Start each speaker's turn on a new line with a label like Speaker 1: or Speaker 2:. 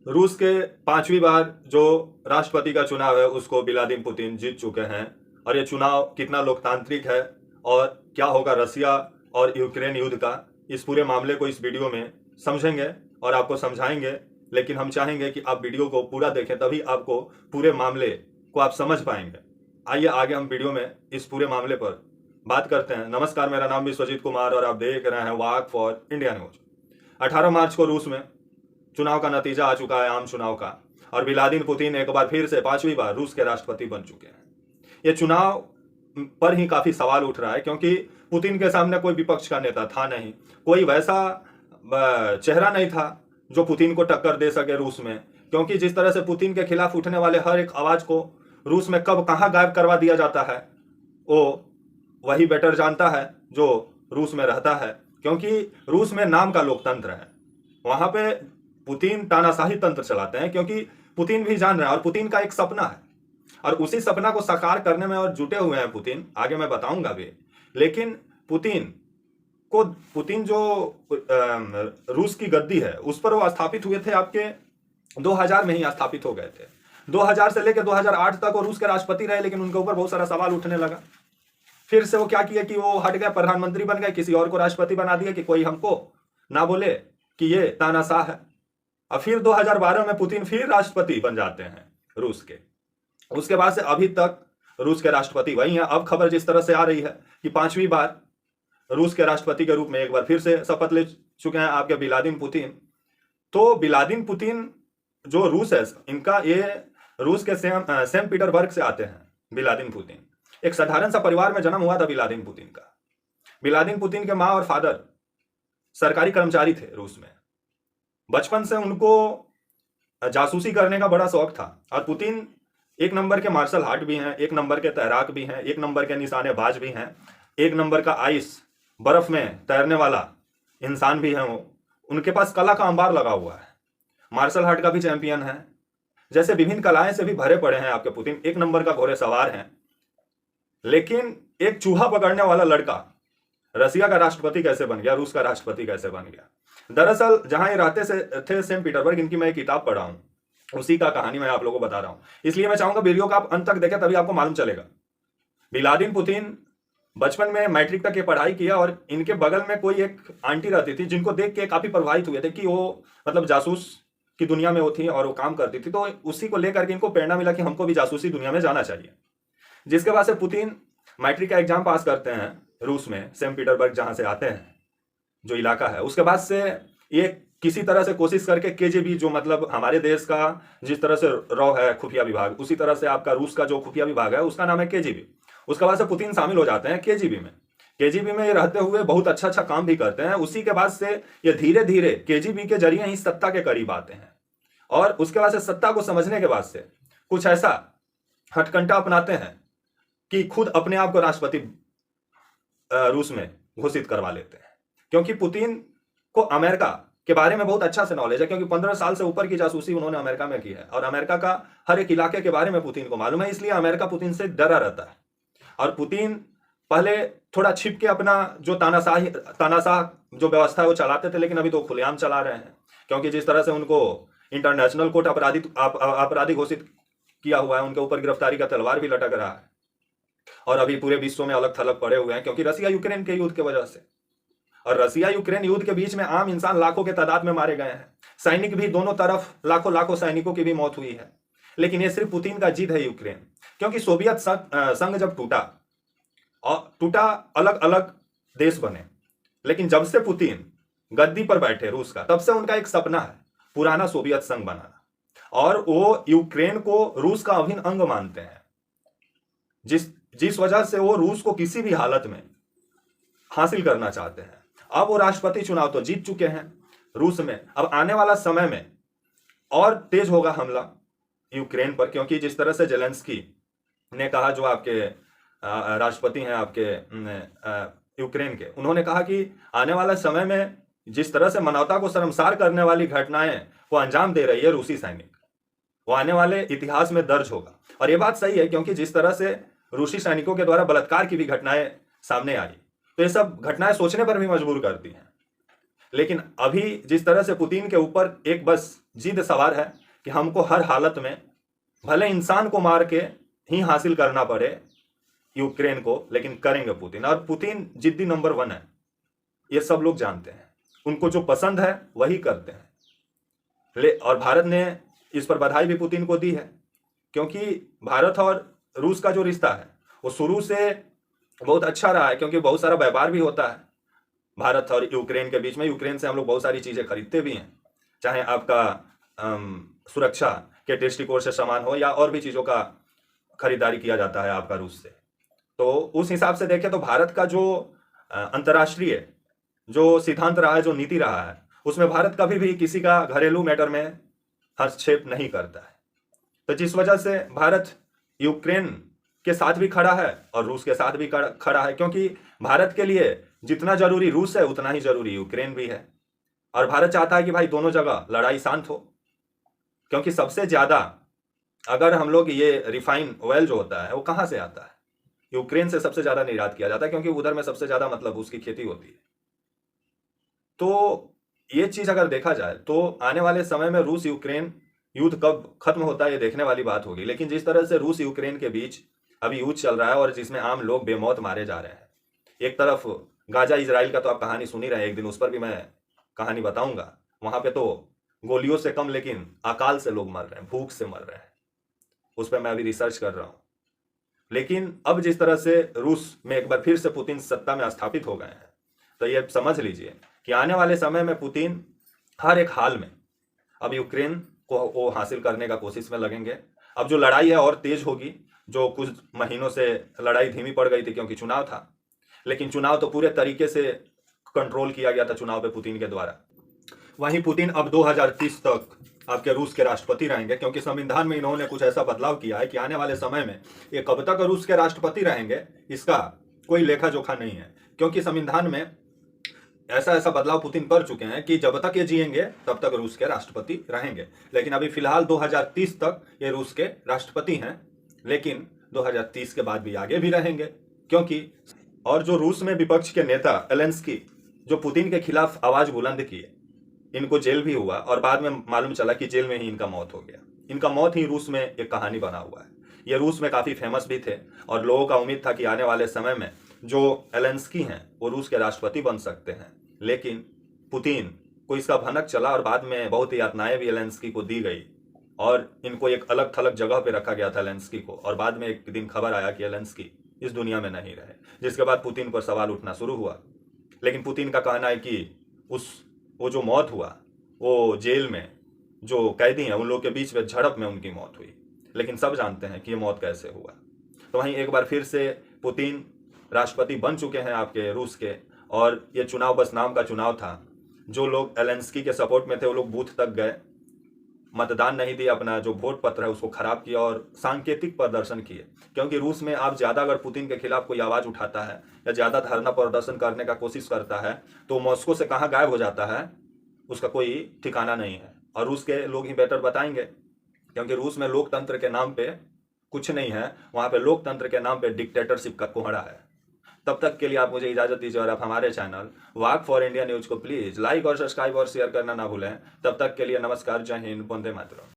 Speaker 1: रूस के पांचवी बार जो राष्ट्रपति का चुनाव है उसको व्लादिमीर पुतिन जीत चुके हैं। और ये चुनाव कितना लोकतांत्रिक है और क्या होगा रसिया और यूक्रेन युद्ध का, इस पूरे मामले को इस वीडियो में समझेंगे और आपको समझाएंगे। लेकिन हम चाहेंगे कि आप वीडियो को पूरा देखें, तभी आपको पूरे मामले को आप समझ पाएंगे। आइए आगे हम वीडियो में इस पूरे मामले पर बात करते हैं। नमस्कार, मेरा नाम विश्वजीत कुमार और आप देख रहे हैं वाक फॉर इंडिया न्यूज। 18 मार्च को रूस में चुनाव का नतीजा आ चुका है, आम चुनाव का, और व्लादिमीर पुतिन एक बार फिर से पांचवी बार रूस के राष्ट्रपति बन चुके हैं। ये चुनाव पर ही काफी सवाल उठ रहा है क्योंकि पुतिन के सामने कोई विपक्ष का नेता था नहीं, कोई वैसा चेहरा नहीं था जो पुतिन को टक्कर दे सके रूस में। क्योंकि जिस तरह से पुतिन के खिलाफ उठने वाले हर एक आवाज को रूस में कब कहां गायब करवा दिया जाता है, वो वही बेटर जानता है जो रूस में रहता है। क्योंकि रूस में नाम का लोकतंत्र है, वहां पे पुतिन तानाशाही तंत्र चलाते हैं। क्योंकि पुतिन भी जान रहे हैं और पुतिन का एक सपना है और उसी सपना को साकार करने में और जुटे हुए हैं पुतिन, आगे मैं बताऊंगा भी। लेकिन पुतिन जो रूस की गद्दी है उस पर वो स्थापित हुए थे, आपके 2000 में ही स्थापित हो गए थे। 2000 से लेकर 2008 तक वो रूस के राष्ट्रपति रहे, लेकिन उनके ऊपर बहुत सारा सवाल उठने लगा। फिर से वो क्या किया कि वो हट गए, प्रधानमंत्री बन गए, किसी और को राष्ट्रपति बना दिया कि कोई हमको ना बोले कि ये तानाशाह है। और फिर 2012 में पुतिन फिर राष्ट्रपति बन जाते हैं रूस के। उसके बाद से अभी तक रूस के राष्ट्रपति वही हैं। अब खबर जिस तरह से आ रही है कि पांचवी बार रूस के राष्ट्रपति के रूप में एक बार फिर से शपथ ले चुके हैं आपके व्लादिमीर पुतिन। तो व्लादिमीर पुतिन जो रूस है इनका, ये रूस के सेंट पीटर्सबर्ग से आते हैं। व्लादिमीर पुतिन एक साधारण सा परिवार में जन्म हुआ था व्लादिमीर पुतिन का। व्लादिमीर पुतिन के माँ और फादर सरकारी कर्मचारी थे रूस में। बचपन से उनको जासूसी करने का बड़ा शौक था और पुतिन एक नंबर के मार्शल आर्ट भी हैं, एक नंबर के तैराक भी हैं, एक नंबर के निशानेबाज भी हैं, एक नंबर का आइस बर्फ में तैरने वाला इंसान भी है। वो उनके पास कला का अंबार लगा हुआ है, मार्शल आर्ट का भी चैंपियन है, जैसे विभिन्न कलाएं से भी भरे पड़े हैं आपके पुतिन। एक नंबर का घोड़ेसवार हैं। लेकिन एक चूहा पकड़ने वाला लड़का रसिया का राष्ट्रपति कैसे बन गया, रूस का राष्ट्रपति कैसे बन गया? दरअसल जहां ये रहते से थे सेंट पीटर्सबर्ग, इनकी मैं एक किताब पढ़ा हूं, उसी का कहानी मैं आप लोगों को बता रहा हूं। इसलिए मैं चाहूंगा वीडियो का आप अंत तक देखें, तभी आपको मालूम चलेगा। व्लादिमीर पुतिन बचपन में मैट्रिक तक की पढ़ाई किया और इनके बगल में कोई एक आंटी रहती थी जिनको देख के काफी प्रभावित हुए थे कि वो मतलब जासूस की दुनिया में वो थी और वो काम करती थी। तो उसी को लेकर के इनको प्रेरणा मिला कि हमको भी जासूसी दुनिया में जाना चाहिए। जिसके बाद से पुतिन मैट्रिक का एग्जाम पास करते हैं रूस में, सेंट पीटर्सबर्ग जहां से आते हैं, जो इलाका है। उसके बाद से ये किसी तरह से कोशिश करके केजीबी, जो मतलब हमारे देश का जिस तरह से रॉ है खुफिया विभाग, उसी तरह से आपका रूस का जो खुफिया विभाग है उसका नाम है केजीबी। उसके बाद से पुतिन शामिल हो जाते हैं केजीबी में। केजीबी में ये रहते हुए बहुत अच्छा अच्छा काम भी करते हैं। उसी के बाद से ये धीरे धीरे केजीबी के जरिए ही सत्ता के करीब आते हैं और उसके बाद से सत्ता को समझने के बाद से कुछ ऐसा हटकंडा अपनाते हैं कि खुद अपने आप को राष्ट्रपति रूस में घोषित करवा लेते हैं। क्योंकि पुतिन को अमेरिका के बारे में बहुत अच्छा से नॉलेज है, क्योंकि 15 साल से ऊपर की जासूसी उन्होंने अमेरिका में की है और अमेरिका का हर एक इलाके के बारे में पुतिन को मालूम है। इसलिए अमेरिका पुतिन से डरा रहता है और पुतिन पहले थोड़ा छिप के अपना जो तानाशाह जो व्यवस्था है वो चलाते थे, लेकिन अभी तो खुलेआम चला रहे हैं। क्योंकि जिस तरह से उनको इंटरनेशनल कोर्ट अपराधी घोषित किया हुआ है, उनके ऊपर गिरफ्तारी का तलवार भी लटक रहा है और अभी पूरे विश्व में अलग थलग पड़े हुए हैं क्योंकि रसिया यूक्रेन के युद्ध की वजह से। और रसिया यूक्रेन युद्ध के बीच में आम इंसान लाखों के तादाद में मारे गए हैं, सैनिक भी दोनों तरफ लाखों लाखों सैनिकों की भी मौत हुई है। लेकिन ये सिर्फ पुतिन का जिद है यूक्रेन। क्योंकि सोवियत संघ जब टूटा अलग अलग देश बने, लेकिन जब से पुतिन गद्दी पर बैठे रूस का, तब से उनका एक सपना है पुराना सोवियत संघ बनाना, और वो यूक्रेन को रूस का अभिन्न अंग मानते हैं। जिस वजह से वो रूस को किसी भी हालत में हासिल करना चाहते हैं। अब वो राष्ट्रपति चुनाव तो जीत चुके हैं रूस में। अब आने वाला समय में और तेज होगा हमला यूक्रेन पर, क्योंकि जिस तरह से जेलेंस्की ने कहा, जो आपके राष्ट्रपति हैं आपके यूक्रेन के, उन्होंने कहा कि आने वाला समय में जिस तरह से मानवता को शर्मसार करने वाली घटनाएं वो अंजाम दे रही है रूसी सैनिक, वो आने वाले इतिहास में दर्ज होगा। और ये बात सही है, क्योंकि जिस तरह से रूसी सैनिकों के द्वारा बलात्कार की भी घटनाएं सामने आई, तो ये सब घटनाएं सोचने पर भी मजबूर करती हैं। लेकिन अभी जिस तरह से पुतिन के ऊपर एक बस जिद सवार है कि हमको हर हालत में भले इंसान को मार के ही हासिल करना पड़े यूक्रेन को, लेकिन करेंगे पुतिन। और पुतिन जिद्दी नंबर 1 है, ये सब लोग जानते हैं। उनको जो पसंद है वही करते हैं। और भारत ने इस पर बधाई भी पुतिन को दी है, क्योंकि भारत और रूस का जो रिश्ता है वो शुरू से बहुत अच्छा रहा है, क्योंकि बहुत सारा व्यापार भी होता है भारत और यूक्रेन के बीच में। यूक्रेन से हम लोग बहुत सारी चीज़ें खरीदते भी हैं, चाहे आपका सुरक्षा के दृष्टिकोण से सामान हो या और भी चीज़ों का खरीदारी किया जाता है आपका रूस से। तो उस हिसाब से देखें तो भारत का जो अंतर्राष्ट्रीय जो सिद्धांत रहा है, जो नीति रहा है, उसमें भारत कभी भी किसी का घरेलू मैटर में हस्तक्षेप नहीं करता है। तो जिस वजह से भारत यूक्रेन के साथ भी खड़ा है और रूस के साथ भी खड़ा है, क्योंकि भारत के लिए जितना जरूरी रूस है उतना ही जरूरी यूक्रेन भी है। और भारत चाहता है कि भाई दोनों जगह लड़ाई शांत हो, क्योंकि सबसे ज्यादा अगर हम लोग ये रिफाइन ऑयल जो होता है वो कहाँ से आता है, यूक्रेन से सबसे ज्यादा निर्यात किया जाता है, क्योंकि उधर में सबसे ज्यादा मतलब उसकी खेती होती है। तो ये चीज अगर देखा जाए तो आने वाले समय में रूस यूक्रेन युद्ध कब खत्म होता है ये देखने वाली बात होगी। लेकिन जिस तरह से रूस यूक्रेन के बीच अभी युद्ध चल रहा है और जिसमें आम लोग बेमौत मारे जा रहे हैं, एक तरफ गाजा इजराइल का तो आप कहानी सुनी रहे हैं, एक दिन उस पर भी मैं कहानी बताऊंगा। वहां पे तो गोलियों से कम लेकिन अकाल से लोग मर रहे हैं, भूख से मर रहे हैं, उस पर मैं अभी रिसर्च कर रहा हूं। लेकिन अब जिस तरह से रूस में एक बार फिर से पुतिन सत्ता में स्थापित हो गए हैं, तो ये समझ लीजिए कि आने वाले समय में पुतिन हर एक हाल में अब यूक्रेन को वो हासिल करने का कोशिश में लगेंगे। अब जो लड़ाई है और तेज होगी, जो कुछ महीनों से लड़ाई धीमी पड़ गई थी क्योंकि चुनाव था, लेकिन चुनाव तो पूरे तरीके से कंट्रोल किया गया था चुनाव पे पुतिन के द्वारा। वहीं पुतिन अब 2030 तक आपके रूस के राष्ट्रपति रहेंगे, क्योंकि संविधान में इन्होंने कुछ ऐसा बदलाव किया है कि आने वाले समय में ये कब तक रूस के राष्ट्रपति रहेंगे इसका कोई लेखा जोखा नहीं है, क्योंकि संविधान में ऐसा ऐसा बदलाव पुतिन कर चुके हैं कि जब तक ये जिएंगे तब तक रूस के राष्ट्रपति रहेंगे। लेकिन अभी फिलहाल 2030 तक ये रूस के राष्ट्रपति हैं, लेकिन 2030 के बाद भी आगे भी रहेंगे, क्योंकि और जो रूस में विपक्ष के नेता जेलेंस्की जो पुतिन के खिलाफ आवाज बुलंद किए, इनको जेल भी हुआ और बाद में मालूम चला कि जेल में ही इनका मौत हो गया। इनका मौत ही रूस में एक कहानी बना हुआ है। ये रूस में काफी फेमस भी थे और लोगों का उम्मीद था कि आने वाले समय में जो जेलेंस्की हैं वो रूस के राष्ट्रपति बन सकते हैं। लेकिन पुतिन को इसका भनक चला और बाद में बहुत ही यातनाएं भी जेलेंस्की को दी गई और इनको एक अलग थलग जगह पे रखा गया था जेलेंस्की को। और बाद में एक दिन खबर आया कि जेलेंस्की इस दुनिया में नहीं रहे, जिसके बाद पुतिन पर सवाल उठना शुरू हुआ। लेकिन पुतिन का कहना है कि वो जो मौत हुआ वो जेल में जो कैदी हैं उन लोग के बीच में झड़प में उनकी मौत हुई, लेकिन सब जानते हैं कि ये मौत कैसे हुआ। तो वहीं एक बार फिर से पुतिन राष्ट्रपति बन चुके हैं आपके रूस के, और ये चुनाव बस नाम का चुनाव था। जो लोग जेलेंस्की के सपोर्ट में थे वो लोग बूथ तक गए, मतदान नहीं दिया, अपना जो वोट पत्र है उसको खराब किया और सांकेतिक प्रदर्शन किए, क्योंकि रूस में आप ज्यादा अगर पुतिन के खिलाफ कोई आवाज उठाता है या ज्यादा धरना प्रदर्शन करने का कोशिश करता है तो मॉस्को से कहाँ गायब हो जाता है उसका कोई ठिकाना नहीं है। और रूस के लोग ही बेटर बताएंगे, क्योंकि रूस में लोकतंत्र के नाम पे कुछ नहीं है, वहां पे लोकतंत्र के नाम पे डिक्टेटरशिप का कोहरा है। तब तक के लिए आप मुझे इजाजत दीजिए और आप हमारे channel walk for India news को प्लीज लाइक और सब्सक्राइब और शेयर करना ना भूलें। तब तक के लिए नमस्कार, जय हिंद, वंदे मातरम।